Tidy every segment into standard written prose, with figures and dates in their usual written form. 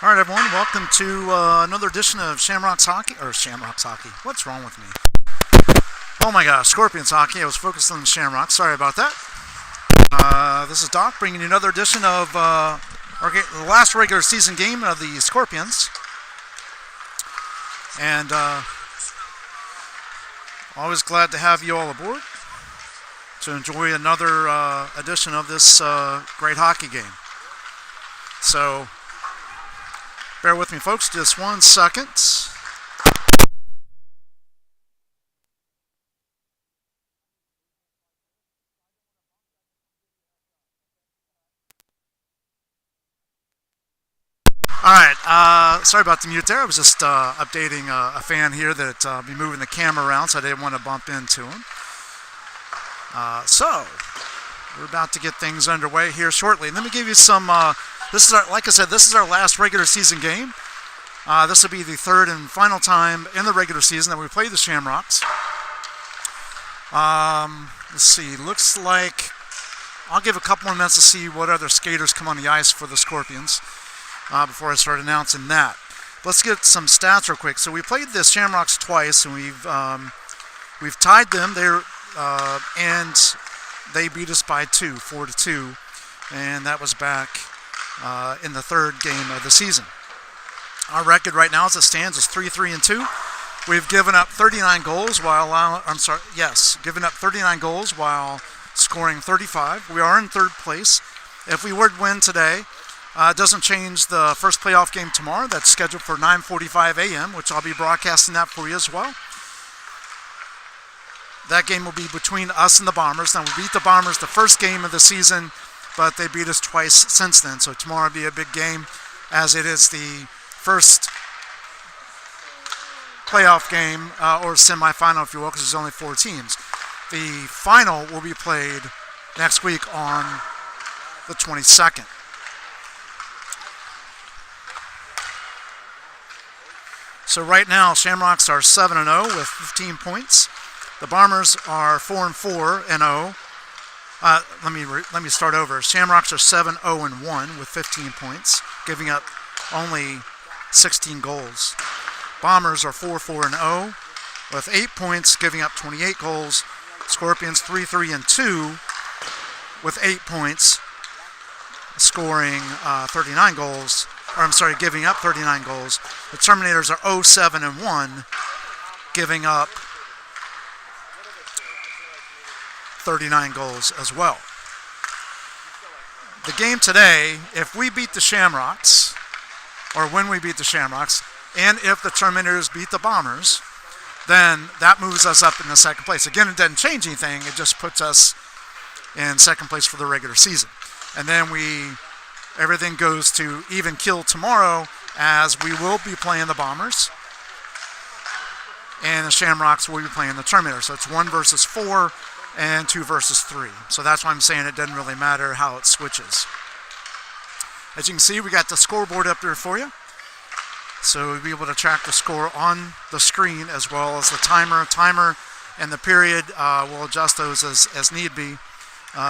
All right, everyone, welcome to another edition of Shamrocks Hockey, or Shamrocks Hockey. What's wrong with me? Oh my gosh, Scorpions Hockey. I was focused on the Shamrocks. Sorry about that. This is Doc bringing you another edition of the last regular season game of the Scorpions. And always glad to have you all aboard to enjoy another edition of this great hockey game. So, bear with me, folks, just 1 second. All right, sorry about the mute there. I was just updating a fan here that I'll be moving the camera around, so I didn't want to bump into him. So, we're about to get things underway here shortly. Let me give you some... This is like I said, this is our last regular season game. This will be the third and final time in the regular season that we play the Shamrocks. Let's see. Looks like I'll give a couple more minutes to see what other skaters come on the ice for the Scorpions before I start announcing that. Let's get some stats real quick. So we played the Shamrocks twice, and we've tied them there, and they beat us by 4-2, and that was back in the third game of the season. Our record right now as it stands is 3-3-2. We've given up 39 goals given up 39 goals while scoring 35. We are in third place. If we were to win today, it doesn't change the first playoff game tomorrow. That's scheduled for 9:45 a.m., which I'll be broadcasting that for you as well. That game will be between us and the Bombers. Now, we beat the Bombers the first game of the season, but they beat us twice since then. So tomorrow will be a big game, as it is the first playoff game, or semifinal, if you will, because there's only 4 teams. The final will be played next week on the 22nd. So right now, Shamrocks are 7-0 with 15 points. The Bombers are 4-4-0. Let me start over. Shamrocks are 7-0-1 with 15 points, giving up only 16 goals. Bombers are 4-4-0 with 8 points, giving up 28 goals. Scorpions 3-3-2 with 8 points, scoring 39 goals. Giving up 39 goals. The Terminators are 0-7-1, giving up 39 goals as well. The game today, if we beat the Shamrocks, or when we beat the Shamrocks, and if the Terminators beat the Bombers, then that moves us up in the second place. Again, it doesn't change anything. It just puts us in second place for the regular season. And then everything goes to even kill tomorrow, as we will be playing the Bombers, and the Shamrocks will be playing the Terminators. So it's 1 versus 4 and 2 versus 3. So that's why I'm saying it doesn't really matter how it switches. As you can see, we got the scoreboard up there for you. So you'll be able to track the score on the screen, as well as the timer and the period. We'll adjust those as need be.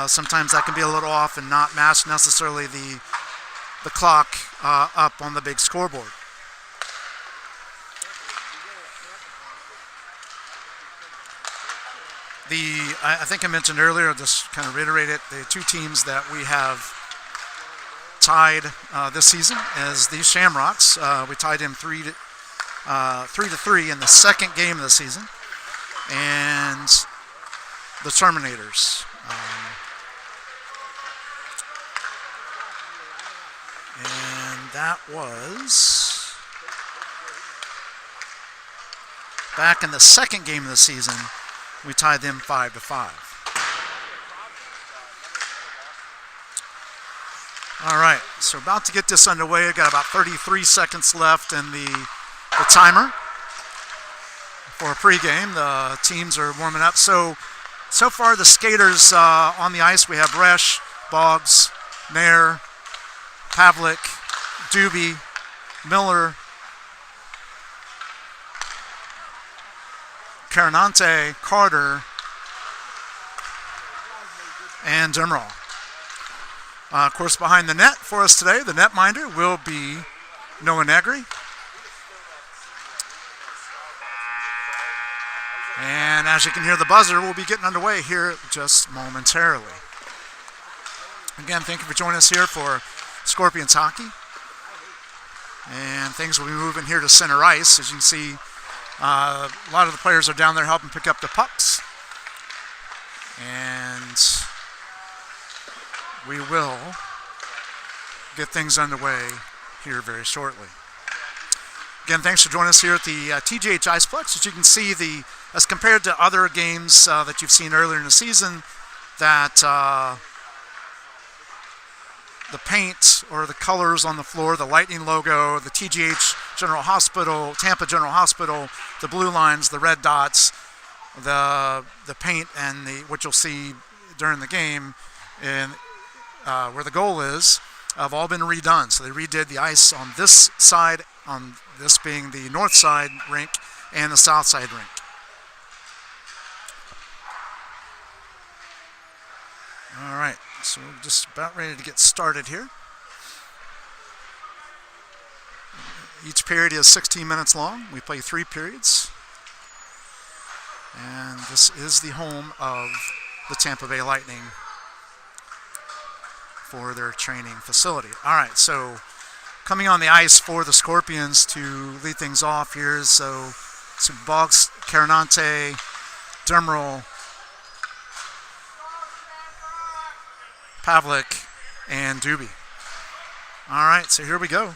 Sometimes that can be a little off and not match necessarily the clock up on the big scoreboard. I think I mentioned earlier, I'll just kind of reiterate it, the 2 teams that we have tied this season as the Shamrocks. We tied them 3-3 in the second game of the season, and the Terminators. And that was back in the second game of the season. We tied them 5-5. All right, so about to get this underway. I've got about 33 seconds left in the timer for a pregame. The teams are warming up. So far the skaters on the ice, we have Resch, Boggs, Nair, Pavlik, Doobie, Miller, Carinante, Carter, and Demerol. Of course, behind the net for us today, the netminder will be Noah Negri. And as you can hear, the buzzer will be getting underway here just momentarily. Again, thank you for joining us here for Scorpions hockey. And things will be moving here to center ice. As you can see, a lot of the players are down there helping pick up the pucks. And we will get things underway here very shortly. Again, thanks for joining us here at the TGH Iceplex. As you can see, as compared to other games that you've seen earlier in the season, that the paint or the colors on the floor, the Lightning logo, the TGH General Hospital, Tampa General Hospital, the blue lines, the red dots, the paint, and what you'll see during the game, and where the goal is, have all been redone. So they redid the ice on this side, on this being the north side rink, and the south side rink. All right, so we're just about ready to get started here. Each period is 16 minutes long. We play 3 periods. And this is the home of the Tampa Bay Lightning for their training facility. All right, so coming on the ice for the Scorpions to lead things off here is Boggs, Carinante, Demerel, Pavlik, and Doobie. All right, so here we go.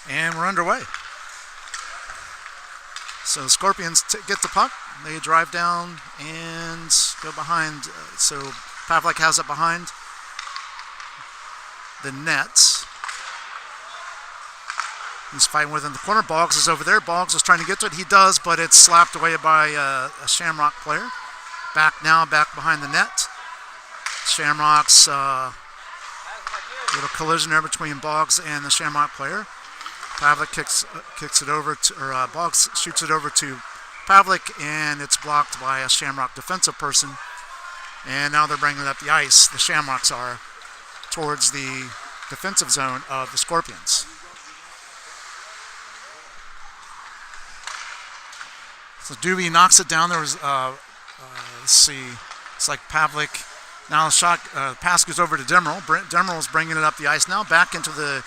And we're underway. So the Scorpions get the puck. They drive down and go behind. So Pavlik has it behind the net. He's fighting within the corner. Boggs is over there. Boggs is trying to get to it. He does, but it's slapped away by a Shamrock player. Back behind the net. Shamrocks, little collision there between Boggs and the Shamrock player. Pavlik kicks it over to, or Boggs shoots it over to Pavlik, and it's blocked by a Shamrock defensive person. And now they're bringing it up the ice. The Shamrocks are towards the defensive zone of the Scorpions. So Doobie knocks it down. There was, let's see, it's like Pavlik. Now the shot pass goes over to Demerel. Demerel is bringing it up the ice now, back into the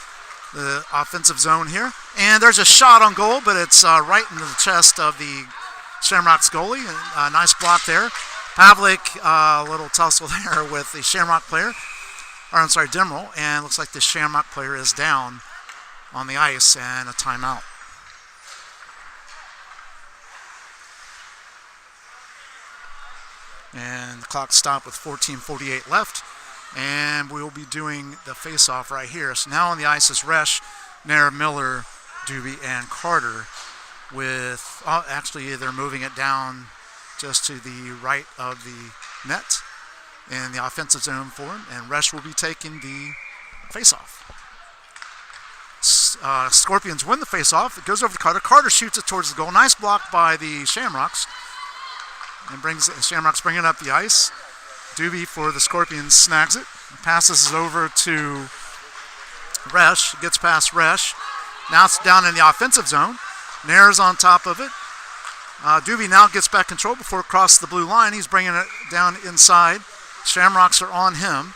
offensive zone here. And there's a shot on goal, but it's right into the chest of the Shamrocks goalie. Nice block there. Pavlik, a little tussle there with the Shamrock player. Or I'm sorry, Demerel. And looks like the Shamrock player is down on the ice and a timeout. And the clock stopped with 14:48 left. And we will be doing the face-off right here. So now on the ice is Resch, Nair, Miller, Doobie, and Carter. With actually they're moving it down just to the right of the net in the offensive zone for him. And Resch will be taking the face-off. Scorpions win the face-off. It goes over to Carter. Carter shoots it towards the goal. Nice block by the Shamrocks. And Shamrocks bring it up the ice. Doobie for the Scorpions snags it. Passes it over to Resch. Gets past Resch. Now it's down in the offensive zone. Nair's on top of it. Doobie now gets back control before it crosses the blue line. He's bringing it down inside. Shamrocks are on him.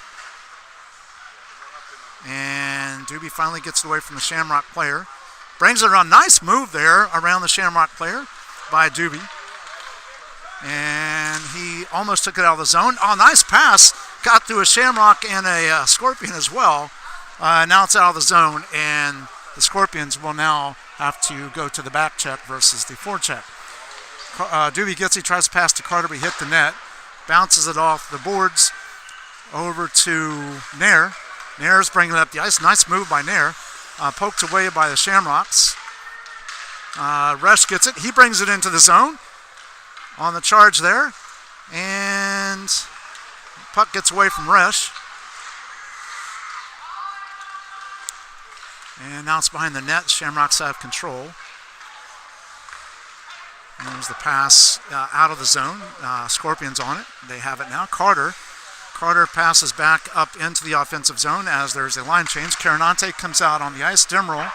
And Doobie finally gets it away from the Shamrock player. Brings it around. Nice move there around the Shamrock player by Doobie. And he almost took it out of the zone. Oh, nice pass. Got through a Shamrock and a Scorpion as well. Now it's out of the zone, and the Scorpions will now have to go to the back check versus the forecheck. Doobie tries to pass to Carter, but he hit the net. Bounces it off the boards over to Nair. Nair's bringing it up the ice. Nice move by Nair. Poked away by the Shamrocks. Resch gets it. He brings it into the zone. On the charge there, and puck gets away from Resch. And now it's behind the net. Shamrocks have control. And there's the pass out of the zone. Scorpions on it. They have it now. Carter Carter passes back up into the offensive zone as there's a line change. Carinante comes out on the ice. Demerol,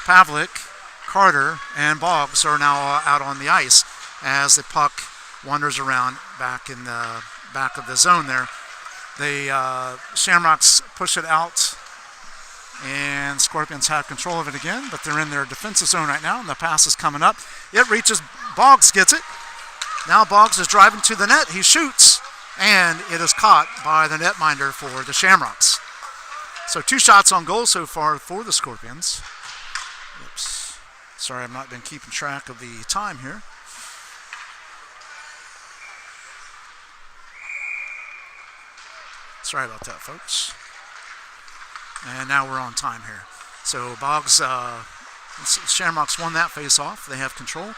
Pavlik, Carter, and Boggs are now out on the ice as the puck wanders around back in the back of the zone there. The Shamrocks push it out, and Scorpions have control of it again, but they're in their defensive zone right now, and the pass is coming up. It reaches, Boggs gets it. Now Boggs is driving to the net. He shoots, and it is caught by the netminder for the Shamrocks. So 2 shots on goal so far for the Scorpions. Oops. Sorry, I've not been keeping track of the time here. Sorry about that, folks. And now we're on time here. So Boggs, Shamrocks won that face-off. They have control.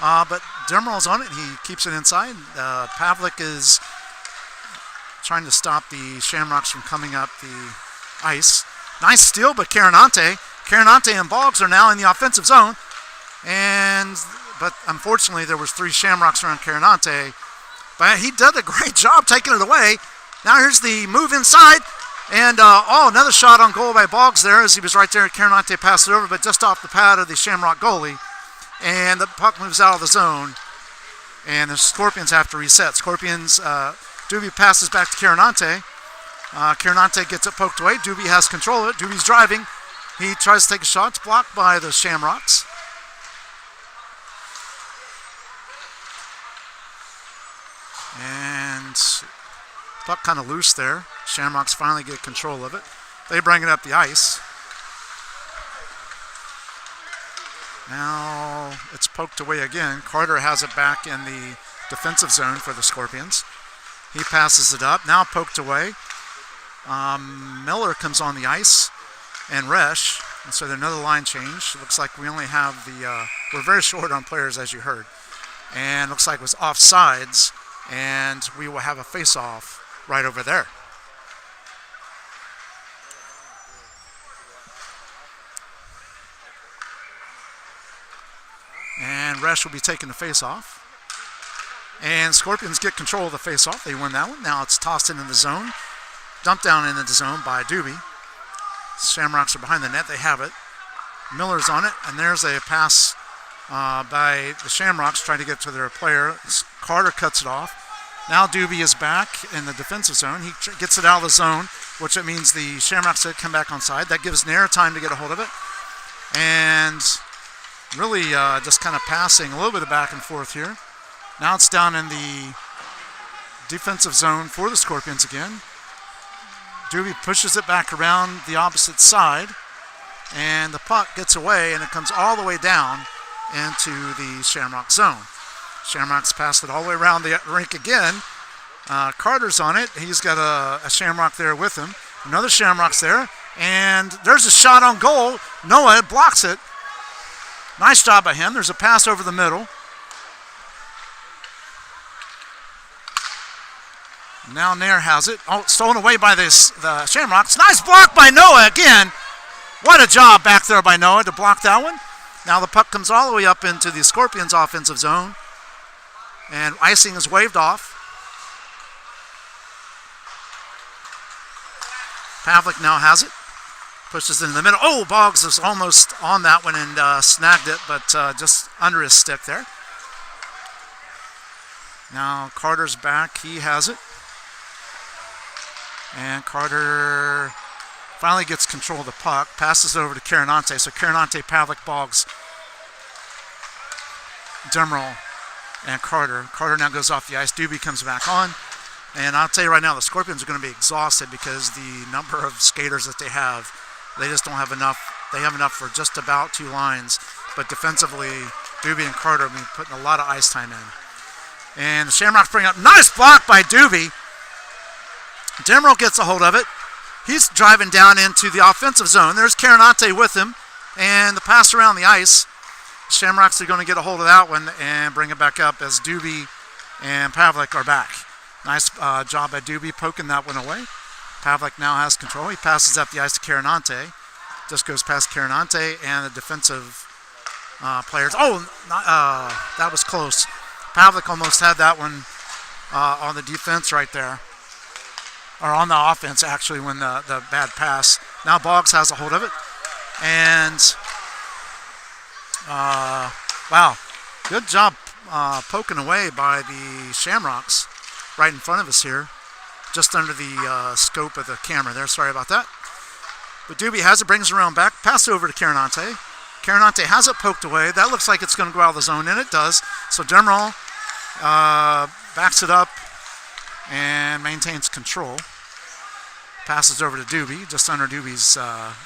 But Demerol's on it. He keeps it inside. Pavlik is trying to stop the Shamrocks from coming up the ice. Nice steal, but Carinante and Boggs are now in the offensive zone. But unfortunately, there was 3 Shamrocks around Carinante. But he did a great job taking it away. Now here's the move inside. And, another shot on goal by Boggs there as he was right there. Carinante passed it over, but just off the pad of the Shamrock goalie. And the puck moves out of the zone. And the Scorpions have to reset. Scorpions, Doobie passes back to Carinante. Carinante gets it poked away. Doobie has control of it. Doobie's driving. He tries to take a shot. It's blocked by the Shamrocks. And puck kind of loose there. Shamrocks finally get control of it. They bring it up the ice. Now it's poked away again. Carter has it back in the defensive zone for the Scorpions. He passes it up. Now poked away. Miller comes on the ice and Resch. And so there's another line change. It looks like we only have we're very short on players, as you heard. And looks like it was offsides. And we will have a face-off right over there. And Resch will be taking the face-off. And Scorpions get control of the face-off. They win that one. Now it's tossed into the zone. Dumped down into the zone by Doobie. Shamrocks are behind the net. They have it. Miller's on it. And there's a pass by the Shamrocks trying to get to their player. Carter cuts it off. Now Doobie is back in the defensive zone. He gets it out of the zone, which it means the Shamrocks come back on side. That gives Nair time to get a hold of it. And really just kind of passing a little bit of back and forth here. Now it's down in the defensive zone for the Scorpions again. Doobie pushes it back around the opposite side. And the puck gets away, and it comes all the way down into the Shamrock zone. Shamrocks passed it all the way around the rink again. Carter's on it. He's got a Shamrock there with him. Another Shamrock's there. And there's a shot on goal. Noah blocks it. Nice job by him. There's a pass over the middle. Now Nair has it. Oh, stolen away by the Shamrocks. Nice block by Noah again. What a job back there by Noah to block that one. Now the puck comes all the way up into the Scorpions' offensive zone. And icing is waved off. Pavlik now has it. Pushes it in the middle. Oh, Boggs is almost on that one and snagged it, but just under his stick there. Now Carter's back. He has it. And Carter finally gets control of the puck. Passes it over to Carinante. So Carinante, Pavlik, Boggs, Demerol, and Carter. Carter now goes off the ice. Doobie comes back on. And I'll tell you right now, the Scorpions are going to be exhausted because the number of skaters that they just don't have enough. They have enough for just about 2 lines. But defensively, Doobie and Carter have been putting a lot of ice time in. And the Shamrocks bring up. Nice block by Doobie. Demerol gets a hold of it. He's driving down into the offensive zone. There's Carinante with him. And the pass around the ice. Shamrocks are going to get a hold of that one and bring it back up as Doobie and Pavlik are back. Nice job by Doobie poking that one away. Pavlik now has control. He passes up the ice to Carinante. Just goes past Carinante and the defensive players. Oh, that was close. Pavlik almost had that one on the defense right there. Or on the offense, actually, when the bad pass. Now Boggs has a hold of it. And, wow, good job poking away by the Shamrocks right in front of us here. Just under the scope of the camera there. Sorry about that. But Doobie has it, brings it around back. Pass it over to Carinante. Carinante has it poked away. That looks like it's going to go out of the zone, and it does. So Demerol backs it up and maintains control. Passes over to Doobie, just under Doobie's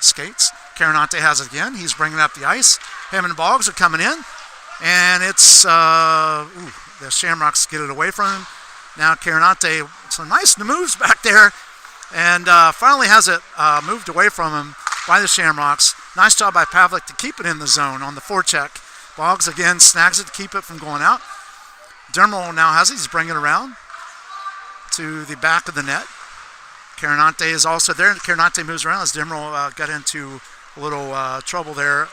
skates. Carinante has it again. He's bringing up the ice. Him and Boggs are coming in. And it's, the Shamrocks get it away from him. Now Carinante, some nice moves back there. And finally has it moved away from him by the Shamrocks. Nice job by Pavlik to keep it in the zone on the forecheck. Boggs again snags it to keep it from going out. Demerol now has it. He's bringing it around to the back of the net. Carinante is also there. Carinante moves around as Demerol got into a little trouble there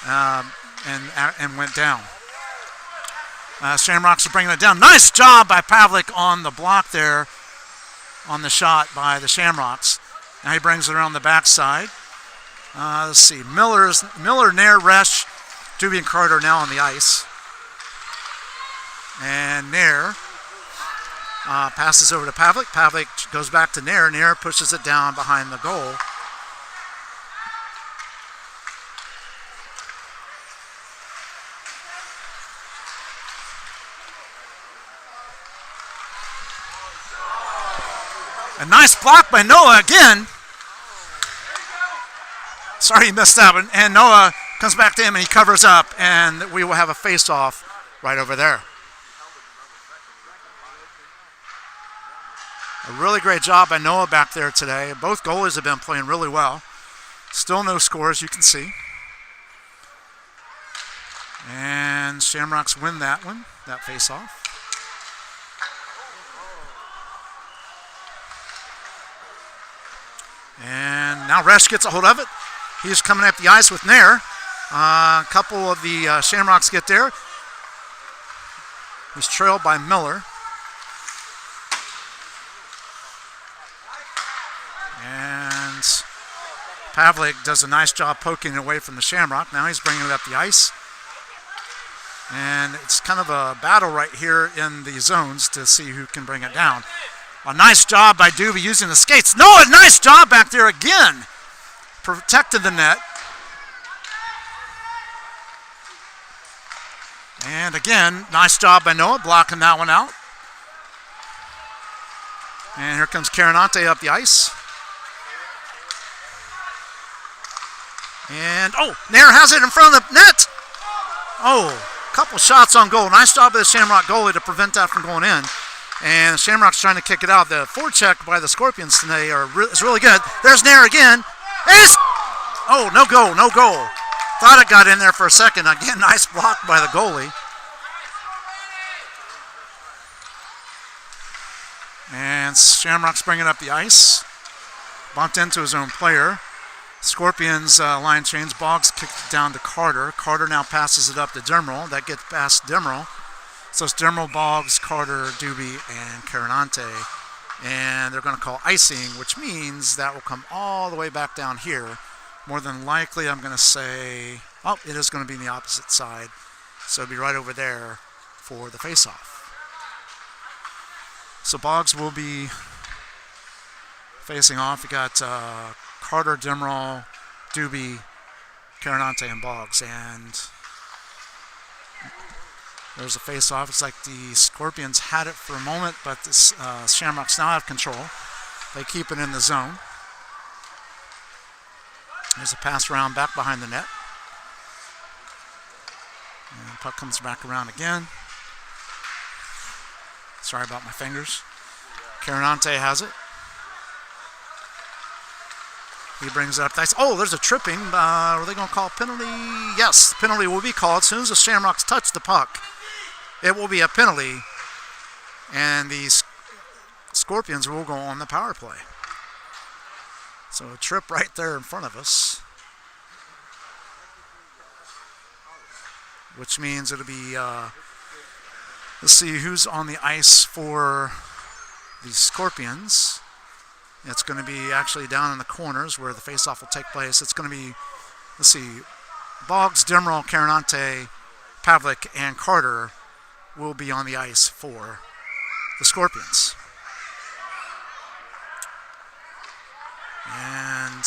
and went down. Shamrocks are bringing it down. Nice job by Pavlik on the block there on the shot by the Shamrocks. Now he brings it around the backside. Let's see. Miller, Nair, Resch, Doobie, and Carter now on the ice. And Nair passes over to Pavlik. Pavlik goes back to Nair. Nair pushes it down behind the goal. A nice block by Noah again. Sorry he missed that one. And Noah comes back to him and he covers up, and we will have a face-off right over there. A really great job by Noah back there today. Both goalies have been playing really well. Still no scores, you can see. And Shamrocks win that one, that face-off. And now Resch gets a hold of it. He's coming up the ice with Nair. A couple of the Shamrocks get there. He's trailed by Miller. And Pavlik does a nice job poking it away from the Shamrock. Now he's bringing it up the ice. And it's kind of a battle right here in the zones to see who can bring it down. A nice job by Doobie using the skates. Noah, nice job back there again. Protected the net. And again, nice job by Noah blocking that one out. And here comes Carinante up the ice. And, Nair has it in front of the net. Couple shots on goal. Nice job by the Shamrock goalie to prevent that from going in. And the Shamrock's trying to kick it out. The forecheck by the Scorpions today is really good. There's Nair again. No goal. Thought it got in there for a second. Again, nice block by the goalie. And Shamrock's bringing up the ice. Bumped into his own player. Scorpions line change. Boggs kicked it down to Carter. Carter now passes it up to Demerol. That gets past Demerol. So it's Demerol, Boggs, Carter, Doobie, and Carinante. And they're going to call icing, which means that will come all the way back down here. More than likely, I'm going to say, it is going to be on the opposite side. So it'll be right over there for the face-off. So Boggs will be facing off. We got Carter, Demerol, Doobie, Carinante, and Boggs. And there's a face-off. It's like the Scorpions had it for a moment, but the Shamrocks now have control. They keep it in the zone. There's a pass around back behind the net. And the puck comes back around again. Sorry about my fingers. Carinante has it. He brings it up. There's a tripping. Are they going to call a penalty? Yes, penalty will be called as soon as the Shamrocks touch the puck. It will be a penalty, and the Scorpions will go on the power play. So a trip right there in front of us, which means it'll be Let's see who's on the ice for the Scorpions. It's going to be actually down in the corners where the faceoff will take place. It's going to be, let's see, Boggs, Demerol, Carinante, Pavlik, and Carter will be on the ice for the Scorpions. And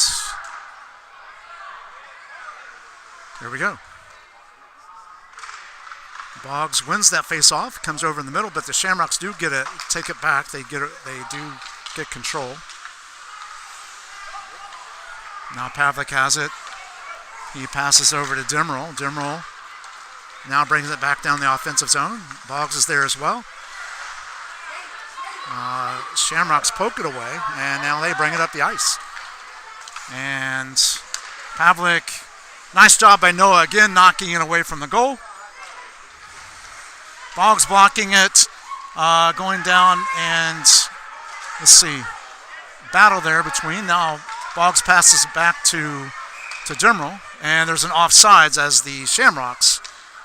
here we go. Boggs wins that face-off, comes over in the middle, but the Shamrocks do get it, take it back. They do get control. Now Pavlik has it. He passes over to Demerol. Demerol now brings it back down the offensive zone. Boggs is there as well. Shamrocks poke it away, and now they bring it up the ice. And Pavlik, nice job by Noah again, knocking it away from the goal. Boggs blocking it, going down, and let's see, battle there between. Now Boggs passes it back to Demerol, and there's an offsides as the Shamrocks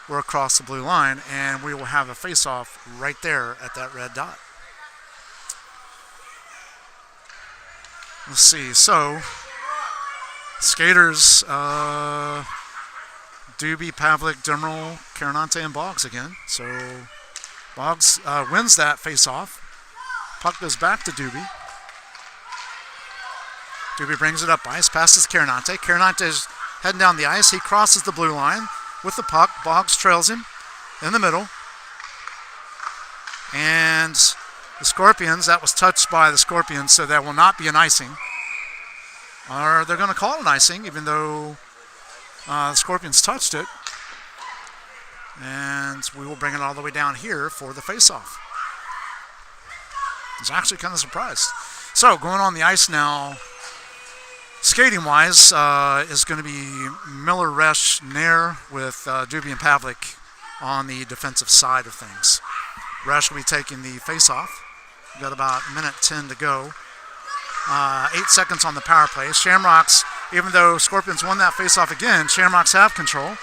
were across the blue line, and we will have a face-off right there at that red dot. Let's see, so skaters, Doobie, Pavlik, Demerol, Carinante, and Boggs again. So Boggs wins that face-off. Puck goes back to Doobie. Doobie brings it up ice, passes Carinante. Carinante's heading down the ice. He crosses the blue line with the puck. Boggs trails him in the middle. And the Scorpions, that was touched by the Scorpions, so that will not be an icing. Or they're going to call it an icing, even though the Scorpions touched it. And we will bring it all the way down here for the face-off. I was actually kind of surprised. So, going on the ice now, skating-wise, is going to be Miller, Resch, Nair with Doobie and Pavlik on the defensive side of things. Resch will be taking the face-off. We've got about a minute 10 to go. 8 seconds on the power play. Shamrocks, even though Scorpions won that face-off again, Shamrocks have control.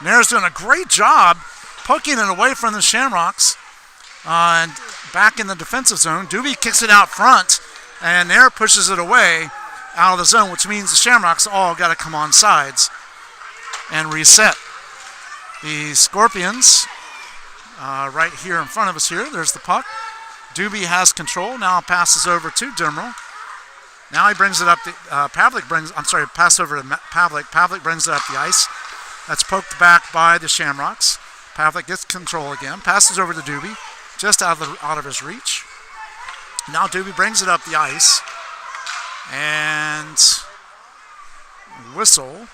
Nair's doing a great job poking it away from the Shamrocks. And back in the defensive zone, Doobie kicks it out front, and Nair pushes it away out of the zone, which means the Shamrocks all got to come on sides and reset. The Scorpions, right here in front of us here, there's the puck. Doobie has control, now passes over to Demerol. Now he brings it up, pass over to Pavlik. Pavlik brings it up the ice. That's poked back by the Shamrocks. Pavlik gets control again, passes over to Doobie, just out of his reach. Now Doobie brings it up the ice, and whistle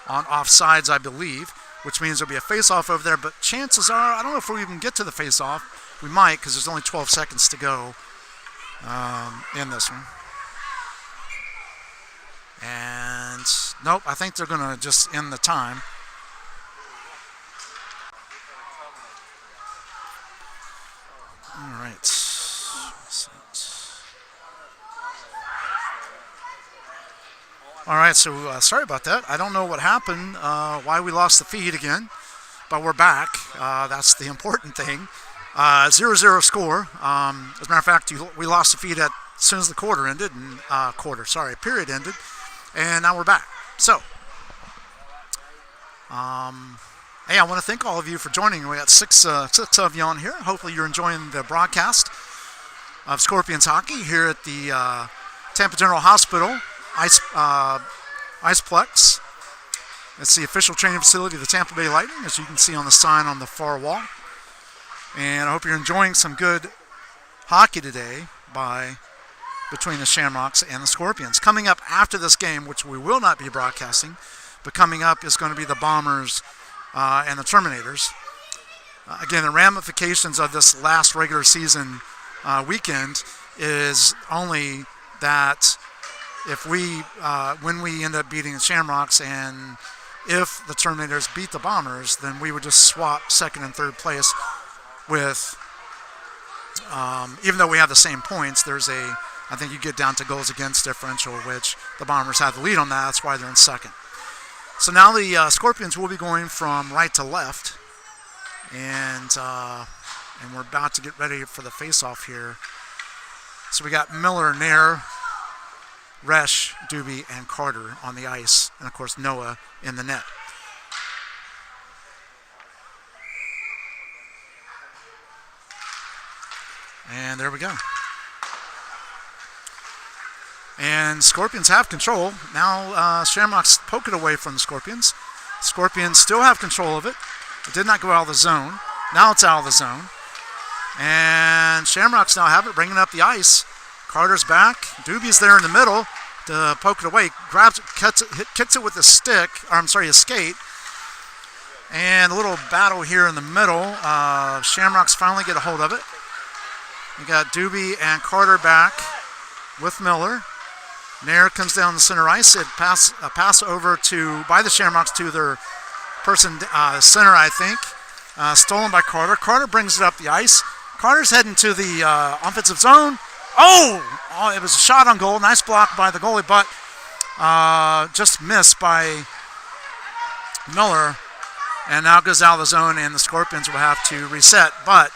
on offsides, I believe, which means there'll be a face-off over there, but chances are, I don't know if we'll even get to the face-off. We might, because there's only 12 seconds to go in this one. And nope, I think they're going to just end the time. All right. All right, so sorry about that. I don't know what happened, why we lost the feed again, but we're back. That's the important thing. 0-0 score. As a matter of fact, we lost the feed as soon as the period ended, and now we're back. So, hey, I want to thank all of you for joining. We got six of you on here. Hopefully you're enjoying the broadcast of Scorpions hockey here at the Tampa General Hospital Iceplex. It's the official training facility of the Tampa Bay Lightning, as you can see on the sign on the far wall. And I hope you're enjoying some good hockey today between the Shamrocks and the Scorpions. Coming up after this game, which we will not be broadcasting, but coming up is going to be the Bombers and the Terminators. Again, the ramifications of this last regular season weekend is only that if when we end up beating the Shamrocks and if the Terminators beat the Bombers, then we would just swap second and third place with, even though we have the same points, I think you get down to goals against differential, which the Bombers have the lead on that. That's why they're in second. So now the Scorpions will be going from right to left. And And we're about to get ready for the face-off here. So we got Miller, Nair, Resch, Doobie, and Carter on the ice. And, of course, Noah in the net. And there we go. And Scorpions have control. Now Shamrocks poke it away from the Scorpions. Scorpions still have control of it. It did not go out of the zone. Now it's out of the zone. And Shamrocks now have it, bringing up the ice. Carter's back. Doobie's there in the middle to poke it away. Grabs it, kicks it with his stick, or I'm sorry, his skate. And a little battle here in the middle. Shamrocks finally get a hold of it. We got Doobie and Carter back with Miller. Nair comes down the center ice. It pass over by the Shamrocks to their person center, I think. Stolen by Carter. Carter brings it up the ice. Carter's heading to the offensive zone. Oh, it was a shot on goal. Nice block by the goalie, but just missed by Miller. And now goes out of the zone, and the Scorpions will have to reset. But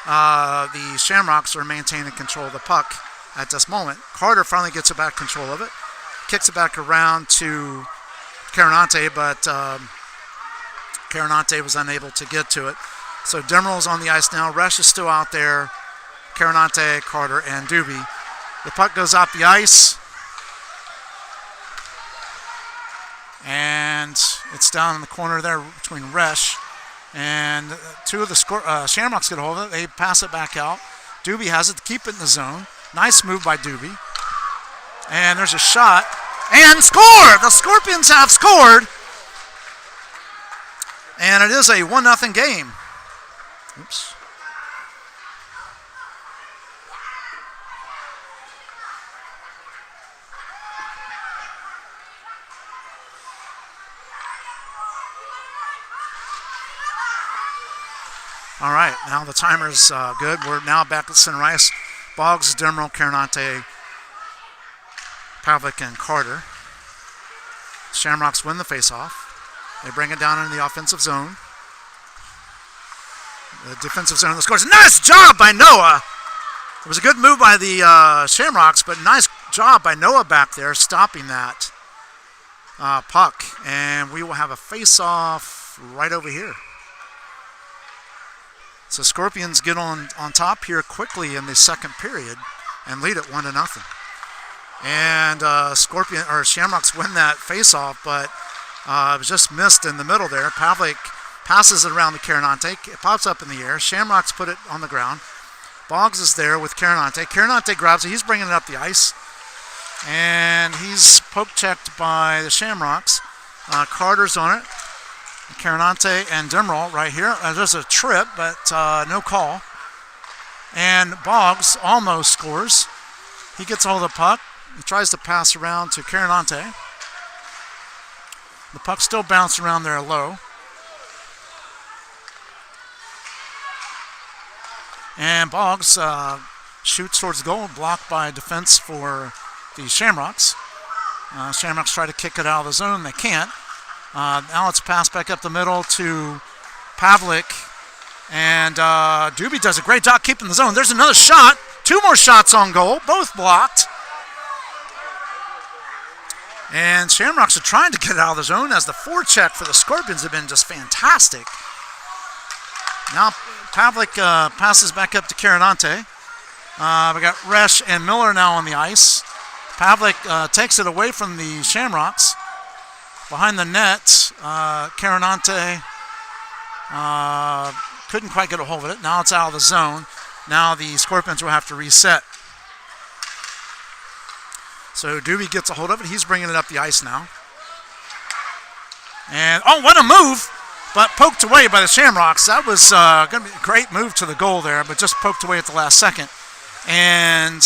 the Shamrocks are maintaining control of the puck at this moment. Carter finally gets it back control of it. Kicks it back around to Carinante, but Carinante was unable to get to it. So Demeral's on the ice now. Resch is still out there. Carinante, Carter, and Doobie. The puck goes out the ice. And it's down in the corner there between Resch. And two of the Shamrocks get a hold of it. They pass it back out. Doobie has it to keep it in the zone. Nice move by Doobie. And there's a shot. And score! The Scorpions have scored. And it is a 1-0 game. Oops. All right, now the timer's good. We're now back at center ice. Boggs, Demeral, Carinante, Pavlik, and Carter. Shamrocks win the faceoff. They bring it down in the offensive zone. The defensive zone scores. Nice job by Noah. It was a good move by the Shamrocks, but nice job by Noah back there stopping that puck. And we will have a face-off right over here. So Scorpions get on top here quickly in the second period and lead it 1-0. And Shamrocks win that face-off, but it was just missed in the middle there. Pavlik passes it around to Carinante. It pops up in the air. Shamrocks put it on the ground. Boggs is there with Carinante. Carinante grabs it. He's bringing it up the ice. And he's poke-checked by the Shamrocks. Carter's on it. Carinante and Demeral right here. There's a trip, but no call. And Boggs almost scores. He gets hold of the puck. He tries to pass around to Carinante. The puck still bounced around there low. And Boggs shoots towards the goal, blocked by defense for the Shamrocks. Shamrocks try to kick it out of the zone. They can't. Now it's passed back up the middle to Pavlik. And Doobie does a great job keeping the zone. There's another shot. Two more shots on goal, both blocked. And Shamrocks are trying to get it out of the zone as the forecheck for the Scorpions have been just fantastic. Now Pavlik passes back up to Carinante. We got Resch and Miller now on the ice. Pavlik takes it away from the Shamrocks. Behind the net, Carinante couldn't quite get a hold of it. Now it's out of the zone. Now the Scorpions will have to reset. So Doobie gets a hold of it. He's bringing it up the ice now. And, oh, what a move! But poked away by the Shamrocks. That was going to be a great move to the goal there, but just poked away at the last second. And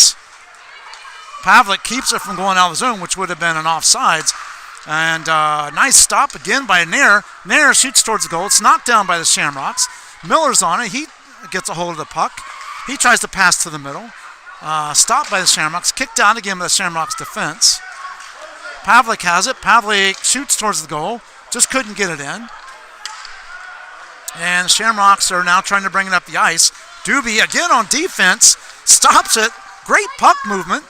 Pavlik keeps it from going out of the zone, which would have been an offsides. And nice stop again by Nair. Nair shoots towards the goal. It's knocked down by the Shamrocks. Miller's on it. He gets a hold of the puck. He tries to pass to the middle. Stopped by the Shamrocks. Kicked out again by the Shamrocks defense. Pavlik has it. Pavlik shoots towards the goal. Just couldn't get it in. And Shamrocks are now trying to bring it up the ice. Doobie again on defense, stops it. Great puck movement.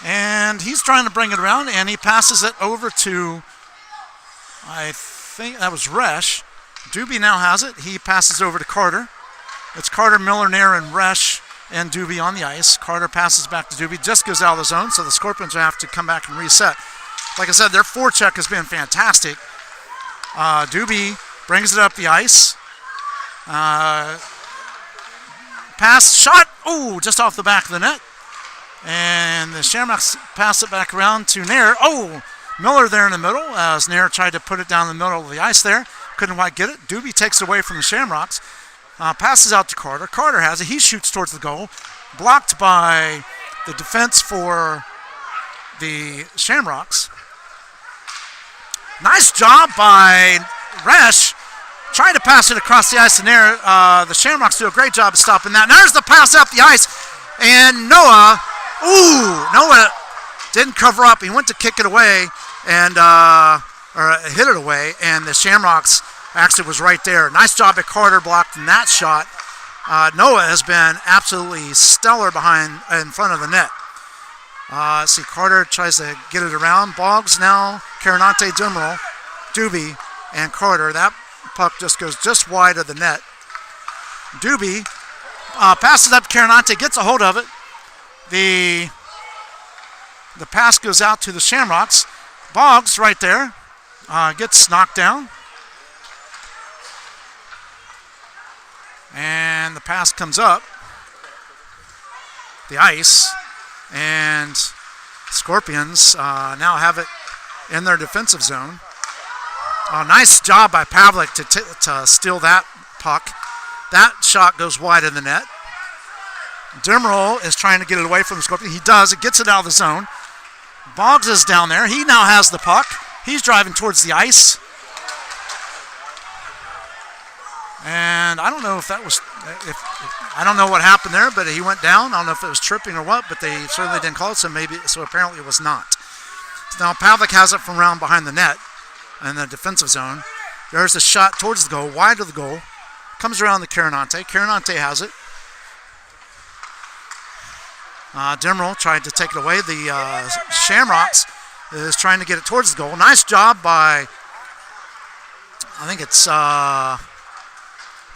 And he's trying to bring it around, and he passes it over to, I think that was Resch. Doobie now has it. He passes over to Carter. It's Carter, Miller, Nair, and Resch and Doobie on the ice. Carter passes back to Doobie, just goes out of the zone, so the Scorpions will have to come back and reset. Like I said, their forecheck has been fantastic. Doobie brings it up the ice. Pass, shot, just off the back of the net. And the Shamrocks pass it back around to Nair. Miller there in the middle as Nair tried to put it down the middle of the ice there. Couldn't quite get it. Doobie takes it away from the Shamrocks. Passes out to Carter. Carter has it. He shoots towards the goal. Blocked by the defense for the Shamrocks. Nice job by Resch. Trying to pass it across the ice to Nair. The Shamrocks do a great job of stopping that. There's the pass up the ice. And Noah didn't cover up. He went to kick it away and or hit it away, and the Shamrocks actually was right there. Nice job at Carter blocking that shot. Noah has been absolutely stellar in front of the net. See, Carter tries to get it around. Boggs now, Carinante, Demerol, Doobie, and Carter. That puck just goes just wide of the net. Doobie passes up to Carinante, gets a hold of it. The pass goes out to the Shamrocks. Boggs right there gets knocked down. And the pass comes up the ice. And Scorpions now have it in their defensive zone. Nice job by Pavlik to steal that puck. That shot goes wide of the net. Demerol is trying to get it away from the Scorpion. He does. It gets it out of the zone. Boggs is down there. He now has the puck. He's driving towards the ice. And I don't know if that was, I don't know what happened there, but he went down. I don't know if it was tripping or what, but they certainly didn't call it, so apparently it was not. So now Pavlik has it from around behind the net in the defensive zone. There's a shot towards the goal, wide of the goal. Comes around to Carinante. Carinante has it. Demerol tried to take it away. The Shamrocks is trying to get it towards the goal. Nice job by, I think it's,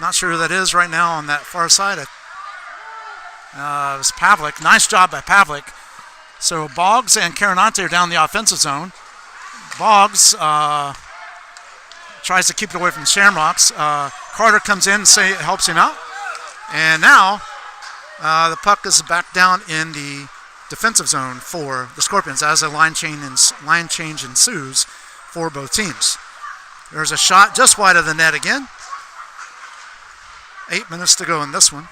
not sure who that is right now on that far side. It was Pavlik. Nice job by Pavlik. So Boggs and Carinante are down the offensive zone. Boggs tries to keep it away from the Shamrocks. Carter comes in and helps him out. And now the puck is back down in the defensive zone for the Scorpions as a line change ensues for both teams. There's a shot just wide of the net again. 8 minutes to go in this one.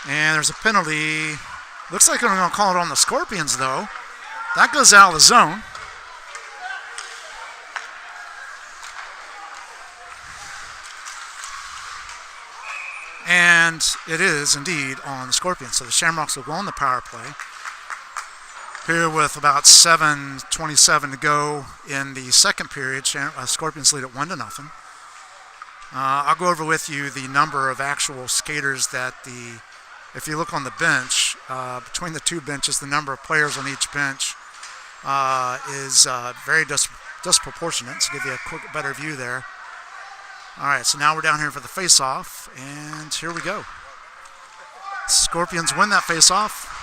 And there's a penalty. Looks like they're going to call it on the Scorpions, though. That goes out of the zone. And it is indeed on the Scorpions. So the Shamrocks will go on the power play. Here with about 7:27 to go in the second period, Scorpions lead at 1-0. I'll go over with you the number of actual skaters that if you look on the bench, between the two benches, the number of players on each bench is very disproportionate. To give you a better view there. All right, so now we're down here for the face-off, and here we go. Scorpions win that face-off.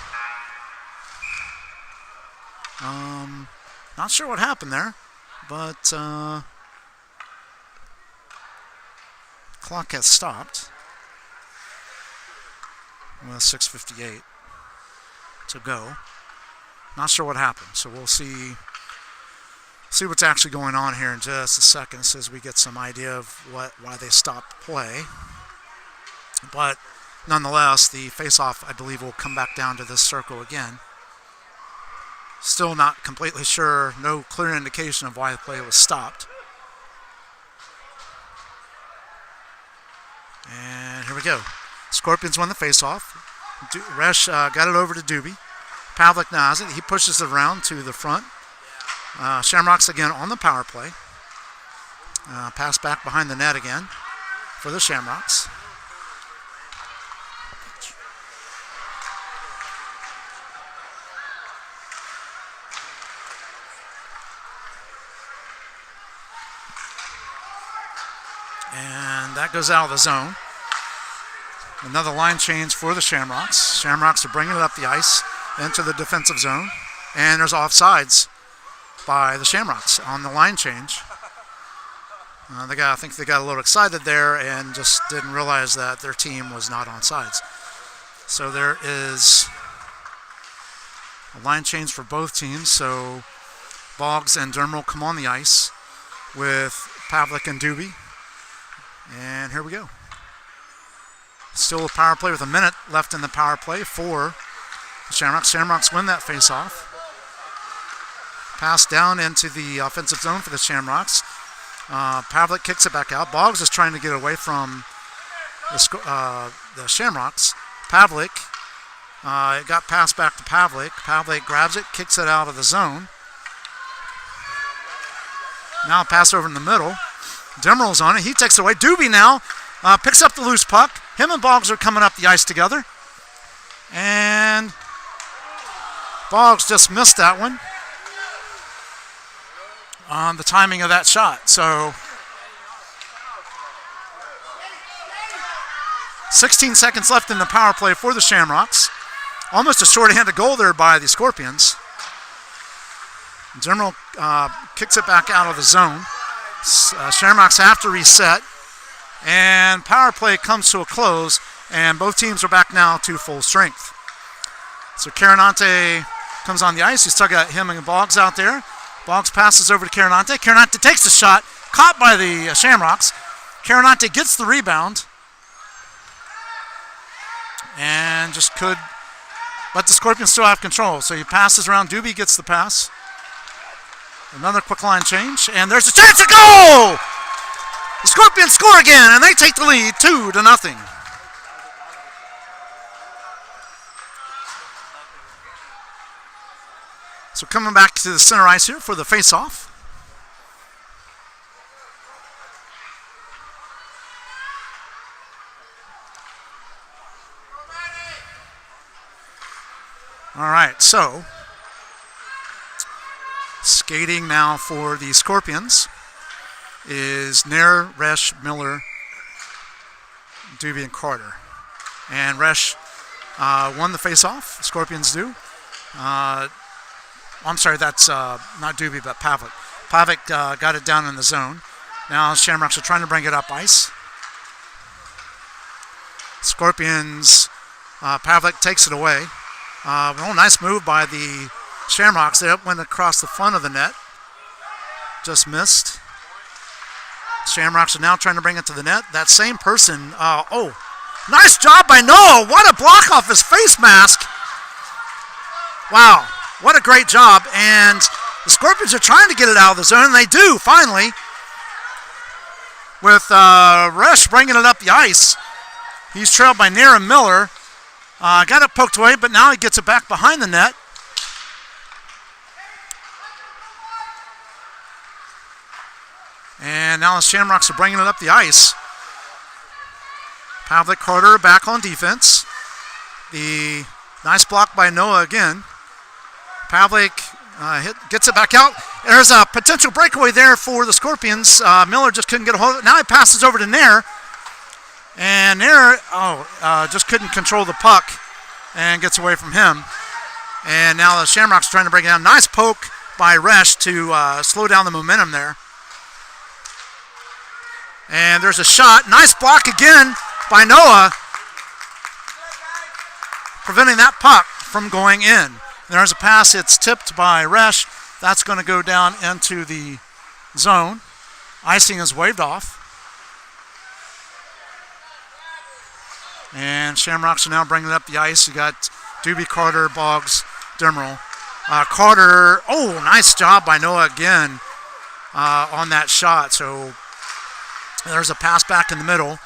Not sure what happened there, but clock has stopped with 6:58 to go. Not sure what happened, so we'll see what's actually going on here in just a second as we get some idea of why they stopped play. But nonetheless, the face-off, I believe, will come back down to this circle again. Still not completely sure, no clear indication of why the play was stopped. And here we go. Scorpions won the face-off. Resch got it over to Doobie. Pavlik now has it. He pushes it around to the front. Shamrocks again on the power play. Pass back behind the net again for the Shamrocks. And that goes out of the zone. Another line change for the Shamrocks. Shamrocks are bringing it up the ice into the defensive zone. And there's offsides by the Shamrocks on the line change. I think they got a little excited there and just didn't realize that their team was not on sides. So there is a line change for both teams. So Boggs and Dermal come on the ice with Pavlik and Doobie. And here we go. Still a power play with a minute left in the power play for the Shamrocks. Shamrocks win that face-off. Pass down into the offensive zone for the Shamrocks. Pavlik kicks it back out. Boggs is trying to get away from the Shamrocks. Pavlik, it got passed back to Pavlik. Pavlik grabs it, kicks it out of the zone. Now pass over in the middle. Demeral's on it. He takes it away. Doobie now picks up the loose puck. Him and Boggs are coming up the ice together. And Boggs just missed that one on the timing of that shot. So 16 seconds left in the power play for the Shamrocks. Almost a shorthanded goal there by the Scorpions. Demeral kicks it back out of the zone. Shamrocks have to reset. And power play comes to a close. And both teams are back now to full strength. So Carinante comes on the ice. He's still got him and Boggs out there. Boggs passes over to Carinante. Carinante takes the shot. Caught by the Shamrocks. Carinante gets the rebound. And just could. But the Scorpions still have control. So he passes around. Doobie gets the pass. Another quick line change. And there's a chance to go! The Scorpions score again. And they take the lead 2-0. So coming back to the center ice here for the face-off. All right, so skating now for the Scorpions is Nair, Resch, Miller, Doobie, and Carter. And Resch won the face-off. Scorpions do. I'm sorry, that's not Doobie, but Pavlik. Pavlik got it down in the zone. Now Shamrocks are trying to bring it up ice. Scorpions, Pavlik takes it away. Nice move by the Shamrocks. They went across the front of the net. Just missed. Shamrocks are now trying to bring it to the net. That same person, nice job by Noah. What a block off his face mask. Wow. What a great job, and the Scorpions are trying to get it out of the zone, and they do, finally, with Resch bringing it up the ice. He's trailed by Nair and Miller. Got it poked away, but now he gets it back behind the net. And now the Shamrocks are bringing it up the ice. Pavlik, Carter back on defense. The nice block by Noah again. Pavlik gets it back out. There's a potential breakaway there for the Scorpions. Miller just couldn't get a hold of it. Now he passes over to Nair. And Nair just couldn't control the puck and gets away from him. And now the Shamrocks trying to bring it down. Nice poke by Resch to slow down the momentum there. And there's a shot. Nice block again by Noah, preventing that puck from going in. There's a pass. It's tipped by Resch. That's going to go down into the zone. Icing is waved off. And Shamrocks are now bringing it up the ice. You got Doobie, Carter, Boggs, Demeral. Carter, nice job by Noah again on that shot. So there's a pass back in the middle.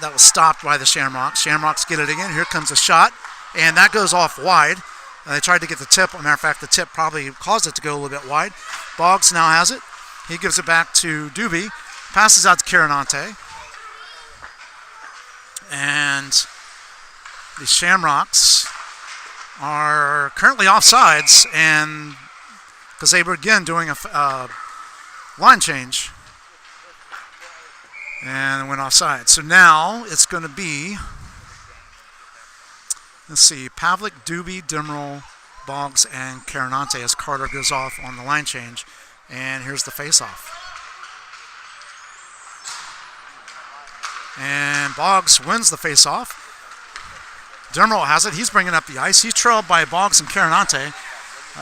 that was stopped by the Shamrocks. Shamrocks get it again. Here comes a shot, and that goes off wide. They tried to get the tip. As a matter of fact, the tip probably caused it to go a little bit wide. Boggs now has it. He gives it back to Doobie. Passes out to Carinante. And the Shamrocks are currently offsides, and because they were again doing a line change. And went offside. So now it's going to be, let's see, Pavlik, Doobie, Dimrell, Boggs, and Carinante as Carter goes off on the line change. And here's the face-off. And Boggs wins the face-off. Dimrell has it. He's bringing up the ice. He's trailed by Boggs and Carinante.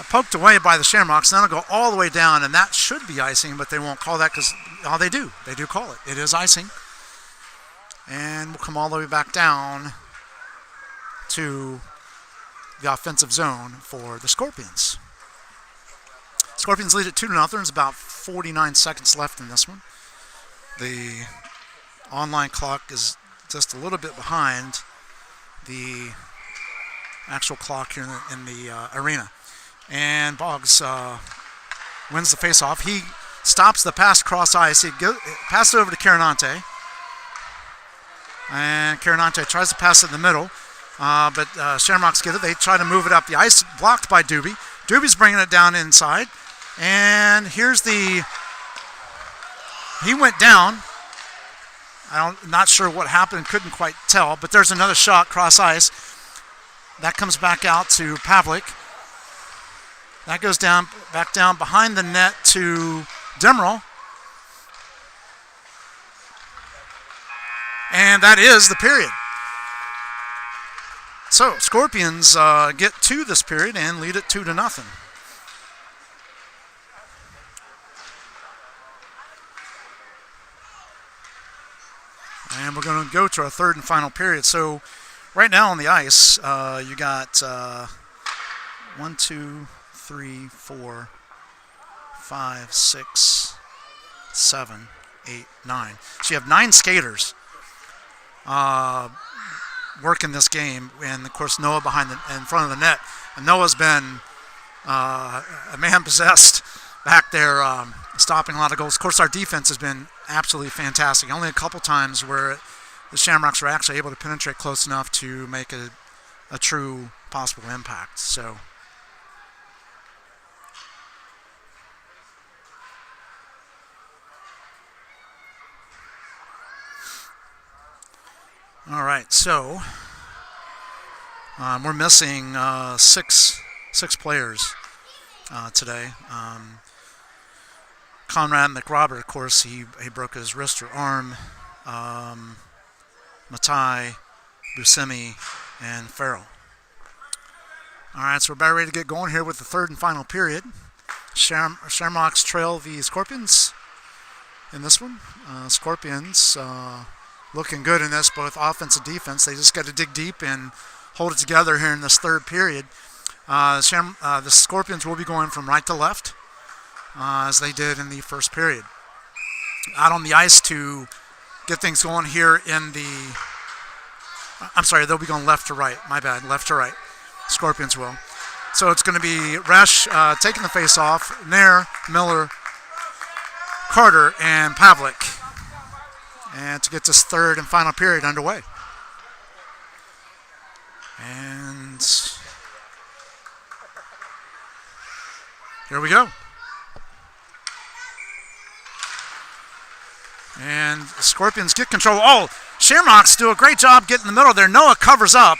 Poked away by the Shamrocks. Then it'll go all the way down, and that should be icing, but they won't call that because they do. They do call it. It is icing. And we'll come all the way back down to the offensive zone for the Scorpions. Scorpions lead at 2-0. There's about 49 seconds left in this one. The online clock is just a little bit behind the actual clock here in the arena. And Boggs wins the faceoff. He stops the pass cross ice. He passes it over to Carinante. And Carinante tries to pass it in the middle. But Shamrocks get it. They try to move it up the ice. Blocked by Doobie. Doobie's bringing it down inside. And here's he went down. I'm not sure what happened. Couldn't quite tell. But there's another shot cross ice. That comes back out to Pavlik. That goes down, back down behind the net to Dimrell. And that is the period. So, Scorpions get to this period and lead it 2-0. And we're going to go to our third and final period. So, right now on the ice, you got 1, 2, 3, 4, 5, 6, 7, 8, 9. So you have 9 skaters working this game, and of course Noah in front of the net. And Noah's been a man possessed back there, stopping a lot of goals. Of course, our defense has been absolutely fantastic. Only a couple times where the Shamrocks were actually able to penetrate close enough to make a true possible impact. So. All right, so we're missing six players today. Conrad McRobert, of course, he broke his wrist or arm. Matai, Buscemi, and Farrell. All right, so we're about ready to get going here with the third and final period. Shamrocks trail the Scorpions in this one. Scorpions looking good in this, both offense and defense. They just got to dig deep and hold it together here in this third period. The Scorpions will be going from right to left, as they did in the first period. Out on the ice to get things going here they'll be going left to right. My bad, left to right. Scorpions will. So it's going to be Resch taking the face off, Nair, Miller, Carter, and Pavlik. And to get this third and final period underway. And here we go. And the Scorpions get control. Oh, Shamrocks do a great job getting in the middle there. Noah covers up,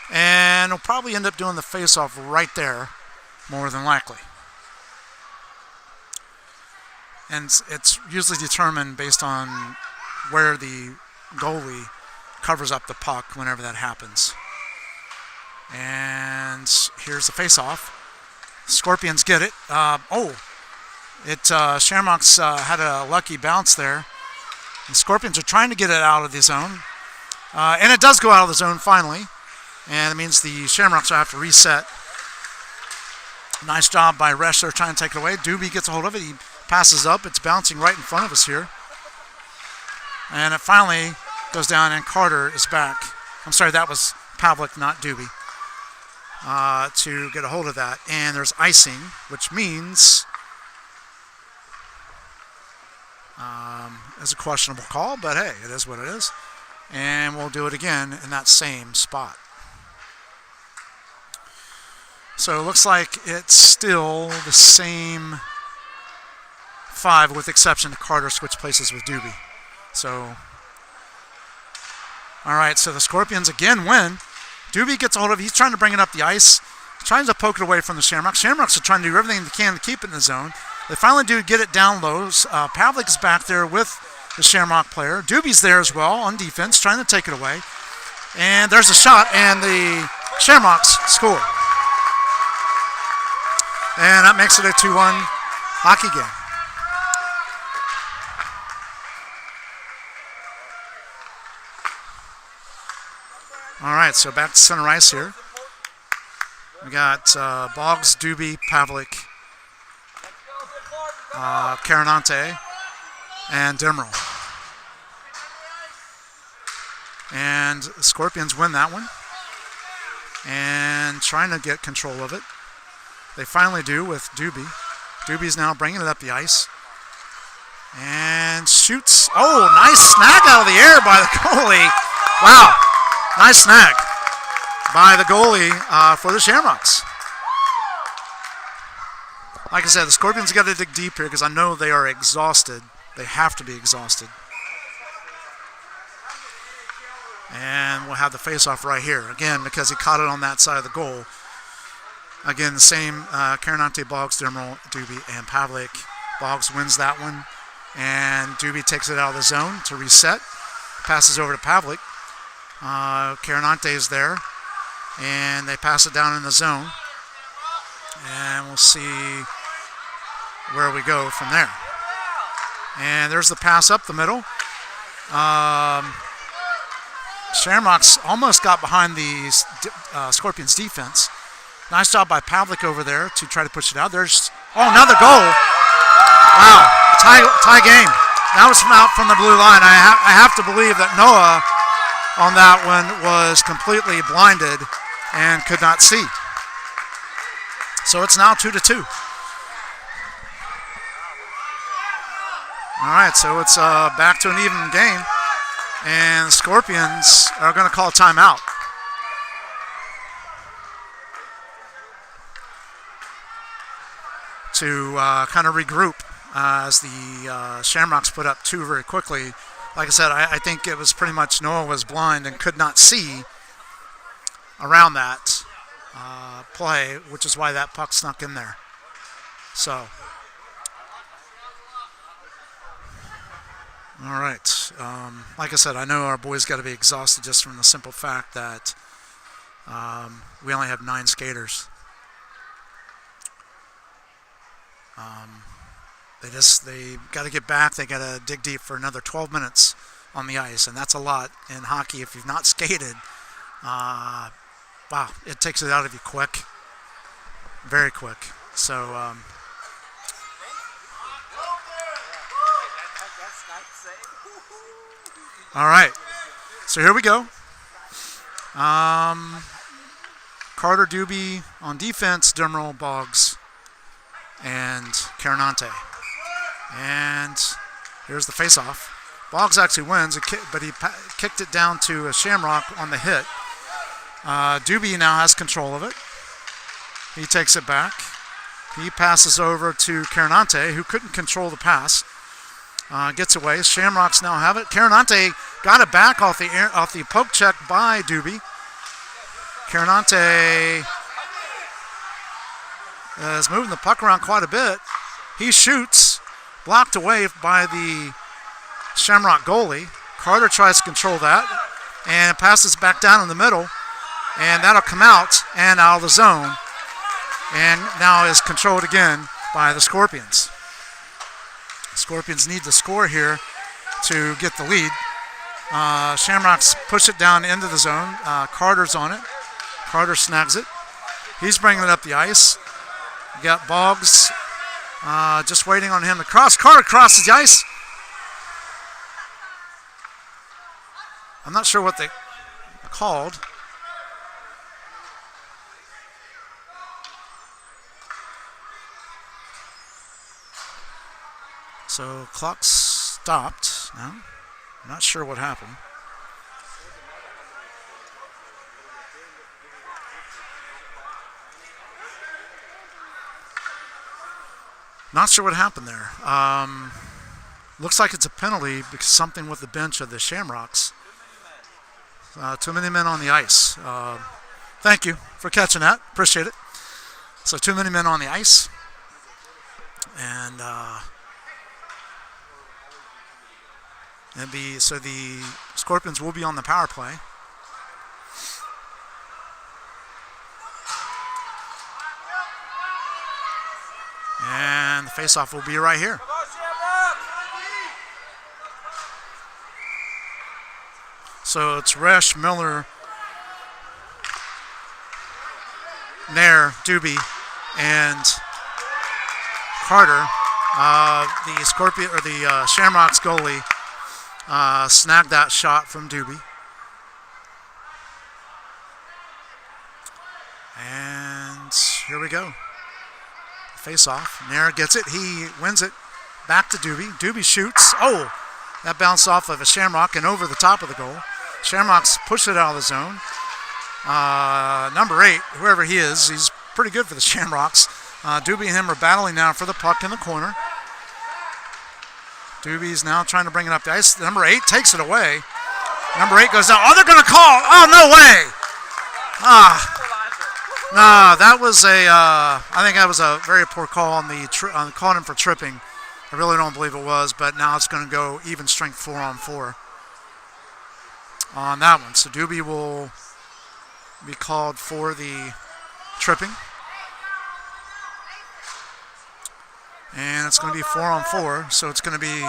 and will probably end up doing the face-off right there, more than likely. And it's usually determined based on where the goalie covers up the puck whenever that happens. And here's the face-off. Scorpions get it. Shamrocks had a lucky bounce there. The Scorpions are trying to get it out of the zone. And it does go out of the zone finally. And it means the Shamrocks will have to reset. Nice job by Resch there trying to take it away. Doobie gets a hold of it. He passes up. It's bouncing right in front of us here. And it finally goes down, and Carter is back. I'm sorry, that was Pavlik, not Doobie, to get a hold of that. And there's icing, which means it's a questionable call, but hey, it is what it is. And we'll do it again in that same spot. So it looks like it's still the same 5 with exception to Carter switch places with Doobie. So, all right, so the Scorpions again win. Doobie gets a hold of it. He's trying to bring it up the ice. He's trying to poke it away from the Shamrocks. Shamrocks are trying to do everything they can to keep it in the zone. They finally do get it down low. Pavlik is back there with the Shamrock player. Doobie's there as well on defense, trying to take it away. And there's a shot, and the Shamrocks score. And that makes it a 2-1 hockey game. All right, so back to center ice here. We got Boggs, Doobie, Pavlik, Carinante, and Demerel. And the Scorpions win that one. And trying to get control of it. They finally do with Doobie. Doobie's now bringing it up the ice. And shoots. Oh, nice snag out of the air by the goalie. Wow. Nice snag by the goalie for the Shamrocks. Like I said, the Scorpions got to dig deep here because I know they are exhausted. They have to be exhausted. And we'll have the face-off right here. Again, because he caught it on that side of the goal. Again, the same Carinante, Boggs, Demerel, Doobie, and Pavlik. Boggs wins that one. And Doobie takes it out of the zone to reset. Passes over to Pavlik. Carinante is there. And they pass it down in the zone. And we'll see where we go from there. And there's the pass up the middle. Shamrocks almost got behind the Scorpions defense. Nice job by Pavlik over there to try to push it out. There's, another goal. Wow, tie game. That was from the blue line. I have to believe that Noah on that one was completely blinded and could not see. So it's now 2-2. All right, so it's back to an even game. And the Scorpions are going to call a timeout. To kind of regroup as the Shamrocks put up 2 very quickly. Like I said, I think it was pretty much Noah was blind and could not see around that play, which is why that puck snuck in there. So, all right. Like I said, I know our boys got to be exhausted just from the simple fact that we only have 9 skaters. They got to get back. They got to dig deep for another 12 minutes on the ice, and that's a lot in hockey. If you've not skated, wow, it takes it out of you quick, very quick. So, all right. So here we go. Carter, Doobie on defense, Demerel, Boggs, and Carinante. And here's the face-off. Boggs actually wins, but he kicked it down to a Shamrock on the hit. Doobie now has control of it. He takes it back. He passes over to Carinante, who couldn't control the pass. Gets away. Shamrocks now have it. Carinante got it back off the poke check by Doobie. Carinante is moving the puck around quite a bit. He shoots, blocked away by the Shamrock goalie. Carter tries to control that and passes back down in the middle, and that'll come out and out of the zone, and now is controlled again by the Scorpions. The Scorpions need to score here to get the lead. Shamrocks push it down into the zone. Carter's on it. Carter snags it. He's bringing it up the ice. You got Boggs just waiting on him to cross. Carter crosses the ice. I'm not sure what they called. So clock stopped. No, I'm not sure what happened. Not sure what happened there. Looks like it's a penalty because something with the bench of the Shamrocks. Too many men on the ice. Thank you for catching that. Appreciate it. So too many men on the ice. And so the Scorpions will be on the power play. And the faceoff will be right here. So it's Resch, Miller, Nair, Doobie, and Carter. The Shamrocks goalie snagged that shot from Doobie. And here we go. Face off. Nair gets it. He wins it. Back to Doobie. Doobie shoots. Oh, that bounced off of a Shamrock and over the top of the goal. Shamrocks push it out of the zone. Number 8, whoever he is, he's pretty good for the Shamrocks. Doobie and him are battling now for the puck in the corner. Doobie's now trying to bring it up the ice. Number 8 takes it away. Number 8 goes down. Oh, they're going to call. Oh, no way. No, that was I think that was a very poor call on calling him for tripping. I really don't believe it was, but now it's going to go even strength 4-on-4 on that one. So Doobie will be called for the tripping. And it's going to be 4-on-4, so it's going to be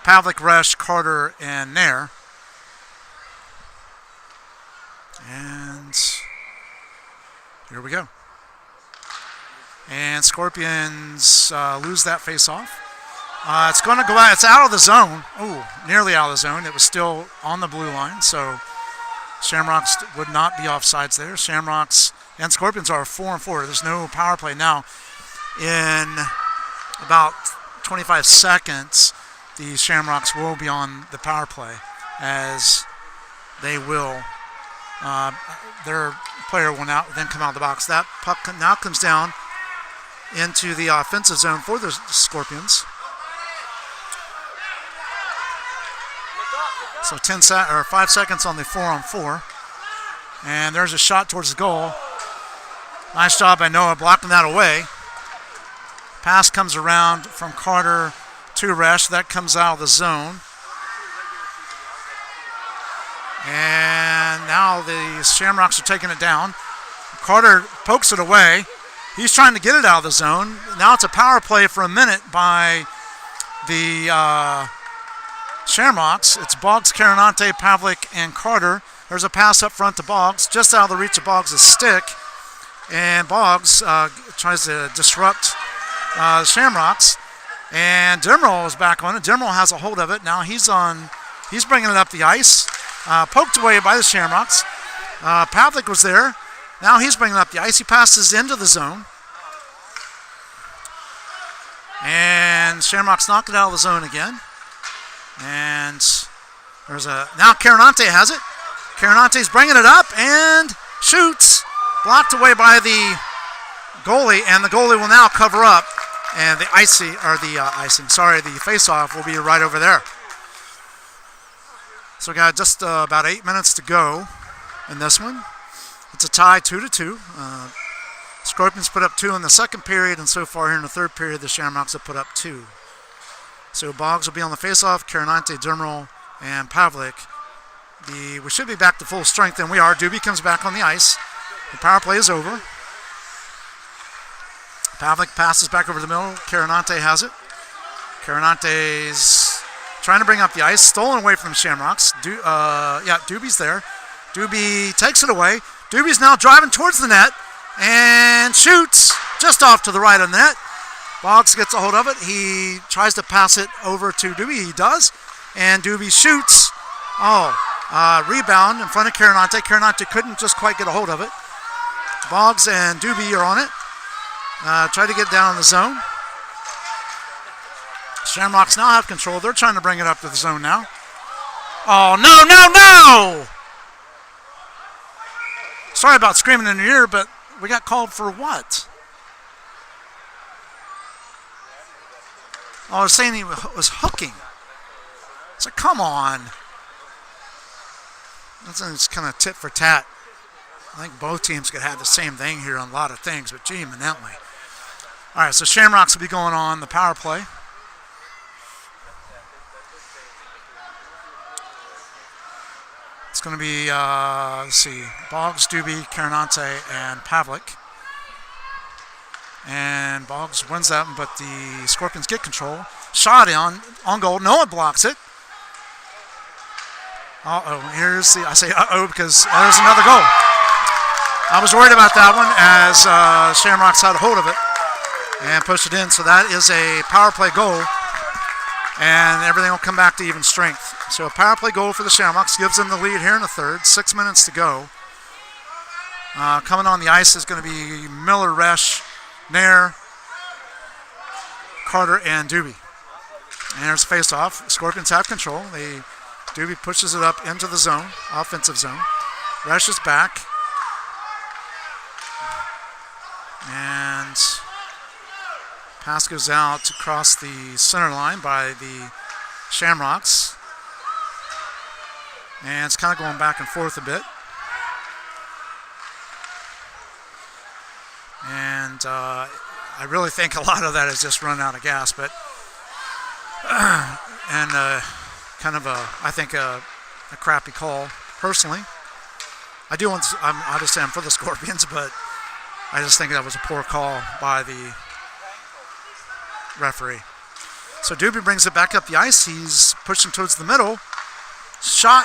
Pavlik, Resch, Carter, and Nair. And here we go. And Scorpions lose that face-off. It's going to go out. It's out of the zone. Oh, nearly out of the zone. It was still on the blue line, so Shamrocks would not be offsides there. Shamrocks and Scorpions are 4-on-4. There's no power play now. In about 25 seconds, the Shamrocks will be on the power play, as they will. Their player will now then come out of the box. That puck now comes down into the offensive zone for the Scorpions. So 5 seconds on the 4-on-4. And there's a shot towards the goal. Nice job by Noah blocking that away. Pass comes around from Carter to Resch. That comes out of the zone. And now the Shamrocks are taking it down. Carter pokes it away. He's trying to get it out of the zone. Now it's a power play for a minute by the Shamrocks. It's Boggs, Carinante, Pavlik, and Carter. There's a pass up front to Boggs, just out of the reach of Boggs' stick. And Boggs tries to disrupt the Shamrocks. And Demerol is back on it. Demerol has a hold of it. Now he's bringing it up the ice. Poked away by the Shamrocks. Pavlik was there. Now he's bringing it up the ice. He passes into the zone. And Shamrocks knock it out of the zone again. And now Carinante has it. Carinante's bringing it up and shoots. Blocked away by the goalie, and the goalie will now cover up. And the face-off will be right over there. So we got just about 8 minutes to go in this one. It's a tie, 2-2. Scorpions put up 2 in the second period, and so far here in the third period, the Shamrocks have put up 2. So Boggs will be on the face-off, Carinante, Demerol, and Pavlik. We should be back to full strength, and we are. Doobie comes back on the ice. The power play is over. Pavlik passes back over the middle. Carinante has it. Carinante's trying to bring up the ice. Stolen away from the Shamrocks. Doobie's there. Doobie takes it away. Doobie's now driving towards the net and shoots just off to the right of the net. Boggs gets a hold of it. He tries to pass it over to Doobie. He does. And Doobie shoots. Oh, Rebound in front of Carinante. Carinante couldn't just quite get a hold of it. Boggs and Doobie are on it. Try to get down in the zone. Shamrocks now have control. They're trying to bring it up to the zone now. Oh, no, no, no! Sorry about screaming in your ear, but we got called for what? Oh, I was saying he was hooking. So come on. It's kind of tit for tat. I think both teams could have the same thing here on a lot of things, but gee, eminently. All right, so Shamrocks will be going on the power play. It's going to be, let's see, Boggs, Doobie, Carinante, and Pavlik. And Boggs wins that one, but the Scorpions get control. Shot on goal. No one blocks it. I say uh-oh because there's another goal. I was worried about that one as Shamrocks had a hold of it and pushed it in. So that is a power play goal, and everything will come back to even strength. So a power play goal for the Shamrocks gives them the lead here in the third. 6 minutes to go. Coming on the ice is going to be Miller, Resch, Nair, Carter, and Doobie. And there's a face-off. Scorpions have control. Doobie pushes it up into the zone, offensive zone. Resch is back. And pass goes out across the center line by the Shamrocks. And it's kind of going back and forth a bit. And I really think a lot of that is just run out of gas, but kind of a crappy call personally. Obviously I'm for the Scorpions, but I just think that was a poor call by the referee. So Doobie brings it back up the ice. He's pushing towards the middle. Shot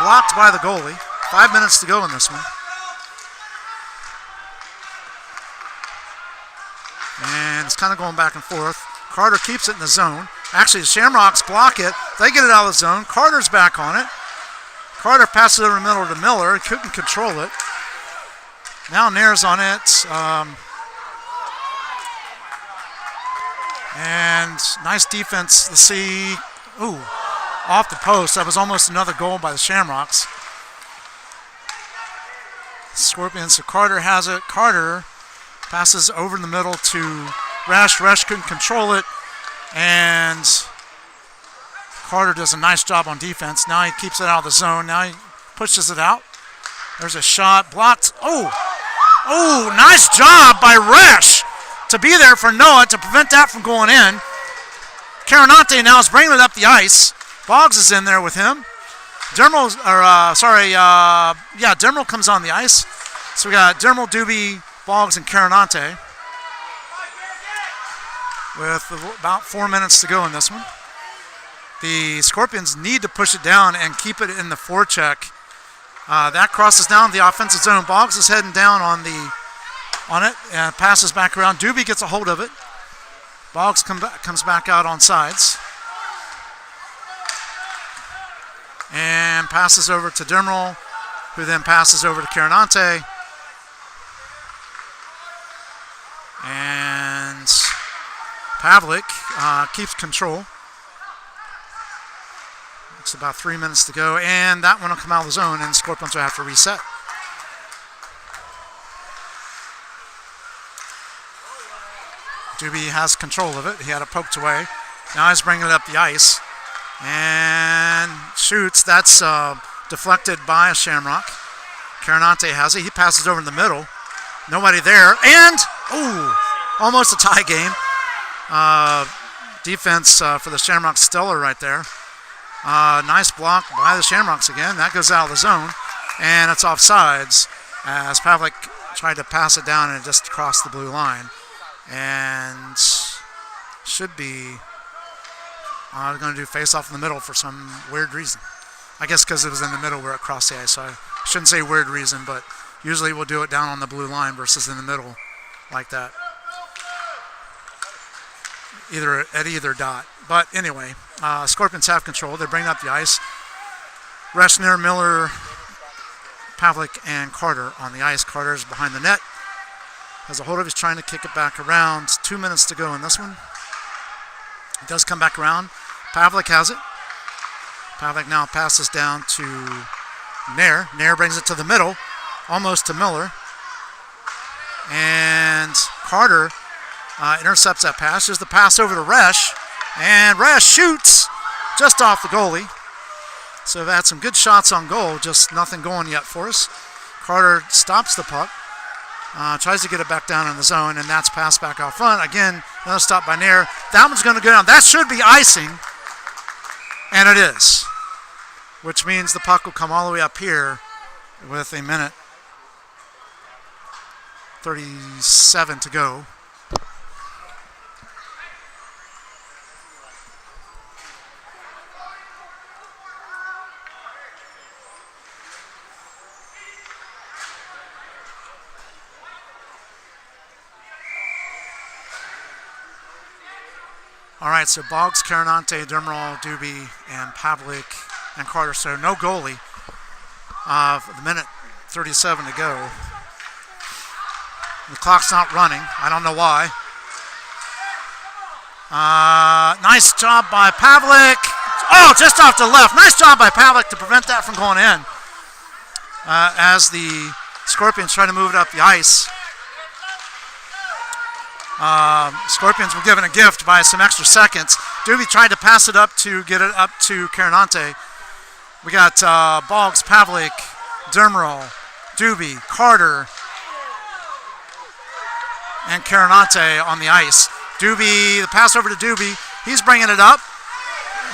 blocked by the goalie. 5 minutes to go in this one. And it's kind of going back and forth. Carter keeps it in the zone. Actually, the Shamrocks block it. They get it out of the zone. Carter's back on it. Carter passes it over the middle to Miller. He couldn't control it. Now Nair's on it. And nice defense to see. Ooh, off the post. That was almost another goal by the Shamrocks. Scorpions, so Carter has it. Carter passes over in the middle to Resch. Resch couldn't control it. And Carter does a nice job on defense. Now he keeps it out of the zone. Now he pushes it out. There's a shot. Blocked. Oh, nice job by Resch to be there for Noah to prevent that from going in. Carinante now is bringing it up the ice. Boggs is in there with him. Dermal comes on the ice. So we got Dermal, Doobie, Boggs, and Carinante with about 4 minutes to go in this one. The Scorpions need to push it down and keep it in the forecheck. That crosses down the offensive zone. Boggs is heading down on it and passes back around. Doobie gets a hold of it. Boggs comes back out on sides. And passes over to Dermal, who then passes over to Carinante. And Pavlik keeps control. It's about 3 minutes to go, and that one will come out of the zone, and Scorpions will have to reset. Doobie has control of it. He had it poked away. Now he's bringing it up the ice. And shoots. That's deflected by a Shamrock. Carinante has it. He passes over in the middle. Nobody there. And, almost a tie game. Defense for the Shamrocks stellar right there. Nice block by the Shamrocks again. That goes out of the zone. And it's offsides as Pavlik tried to pass it down and it just crossed the blue line. And should be going to do face-off in the middle for some weird reason. I guess because it was in the middle where it crossed the ice. So I shouldn't say weird reason, but usually we'll do it down on the blue line versus in the middle like that. At either dot. But anyway, Scorpions have control. They're bringing up the ice. Reshner, Miller, Pavlik, and Carter on the ice. Carter's behind the net. Has a hold of, he's trying to kick it back around. 2 minutes to go in this one. It does come back around. Pavlik has it. Pavlik now passes down to Nair. Nair brings it to the middle, almost to Miller. And Carter intercepts that pass. There's the pass over to Resch. And Resch shoots just off the goalie. So we've had some good shots on goal, just nothing going yet for us. Carter stops the puck. Tries to get it back down in the zone, and that's passed back out front. Again, another stop by Nair. That one's going to go down. That should be icing, and it is, which means the puck will come all the way up here with a minute 37 to go. All right, so Boggs, Carinante, Demerol, Doobie, and Pavlik, and Carter. So no goalie. For the minute 37 to go. The clock's not running. I don't know why. Nice job by Pavlik. Oh, just off the left. Nice job by Pavlik to prevent that from going in. As the Scorpions try to move it up the ice. Scorpions were given a gift by some extra seconds. Doobie tried to pass it up to get it up to Carinante. We got Boggs, Pavlik, Demerol, Doobie, Carter, and Carinante on the ice. Doobie, the pass over to Doobie. He's bringing it up.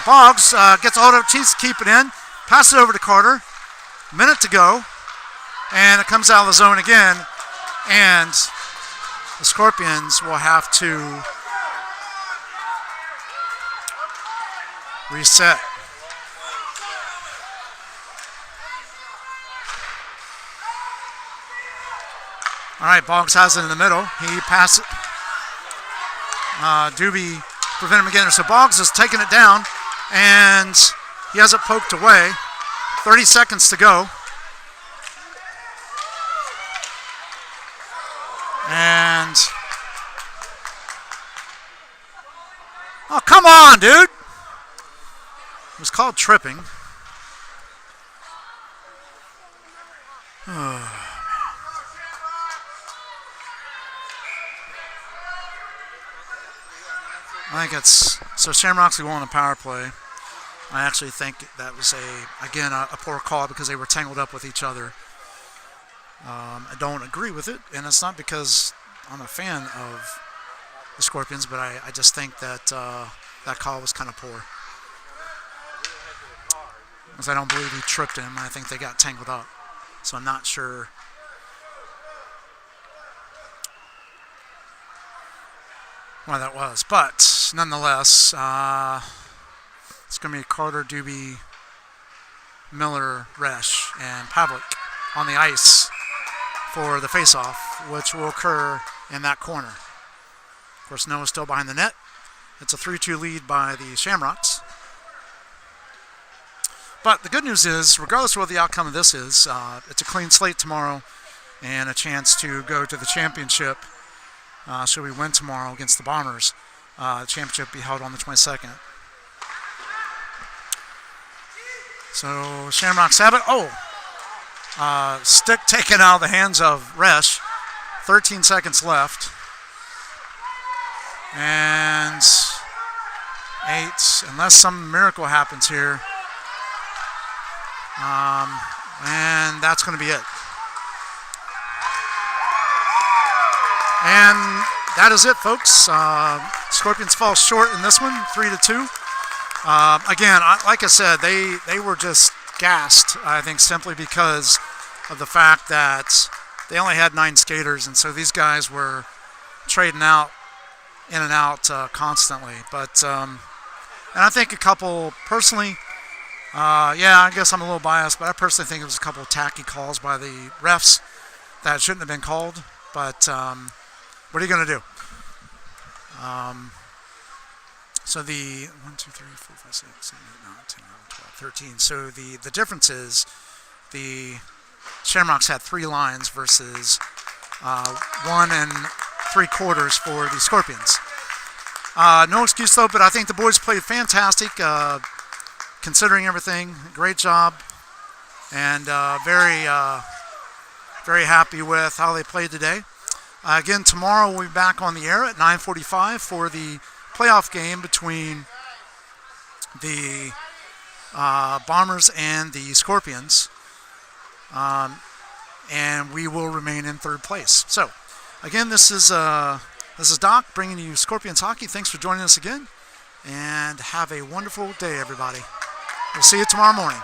Boggs gets a hold of it, needs to keep it in. Pass it over to Carter. Minute to go. And it comes out of the zone again. And the Scorpions will have to reset. All right, Boggs has it in the middle. He passes. Doobie prevent him again. So Boggs is taking it down, and he has it poked away. 30 seconds to go. And oh, come on, dude. It was called tripping. I think it's so Shamrocks will go on a power play. I actually think that was a poor call because they were tangled up with each other. I don't agree with it, and it's not because I'm a fan of the Scorpions, but I just think that that call was kind of poor. Because I don't believe he tripped him. I think they got tangled up. So I'm not sure. Why that was. But nonetheless, it's going to be Carter, Doobie, Miller, Resch, and Pavlik on the ice for the face-off, which will occur in that corner. Of course, Noah's still behind the net. It's a 3-2 lead by the Shamrocks. But the good news is, regardless of what the outcome of this is, it's a clean slate tomorrow and a chance to go to the championship. Should we win tomorrow against the Bombers, the championship be held on the 22nd. So Shamrocks have it. Stick taken out of the hands of Resch. 13 seconds left. And 8, unless some miracle happens here. And that's going to be it. And that is it, folks. Scorpions fall short in this one, 3-2. Again, like I said, they were just gassed, I think, simply because of the fact that they only had 9 skaters, and so these guys were trading out, in and out constantly. But and I think a couple, personally, I guess I'm a little biased, but I personally think it was a couple of tacky calls by the refs that shouldn't have been called. But what are you going to do? So the 1, 2, 3, 4, 5, 6, 7, 8, 9, 10, 11, 12, 13. So the difference is the Shamrocks had 3 lines versus 1 3/4 for the Scorpions. No excuse though, but I think the boys played fantastic, considering everything. Great job, and very happy with how they played today. Again, tomorrow we'll be back on the air at 9:45 for the playoff game between the Bombers and the Scorpions, and we will remain in 3rd place. So, again, this is Doc bringing you Scorpions hockey. Thanks for joining us again, and have a wonderful day, everybody. We'll see you tomorrow morning.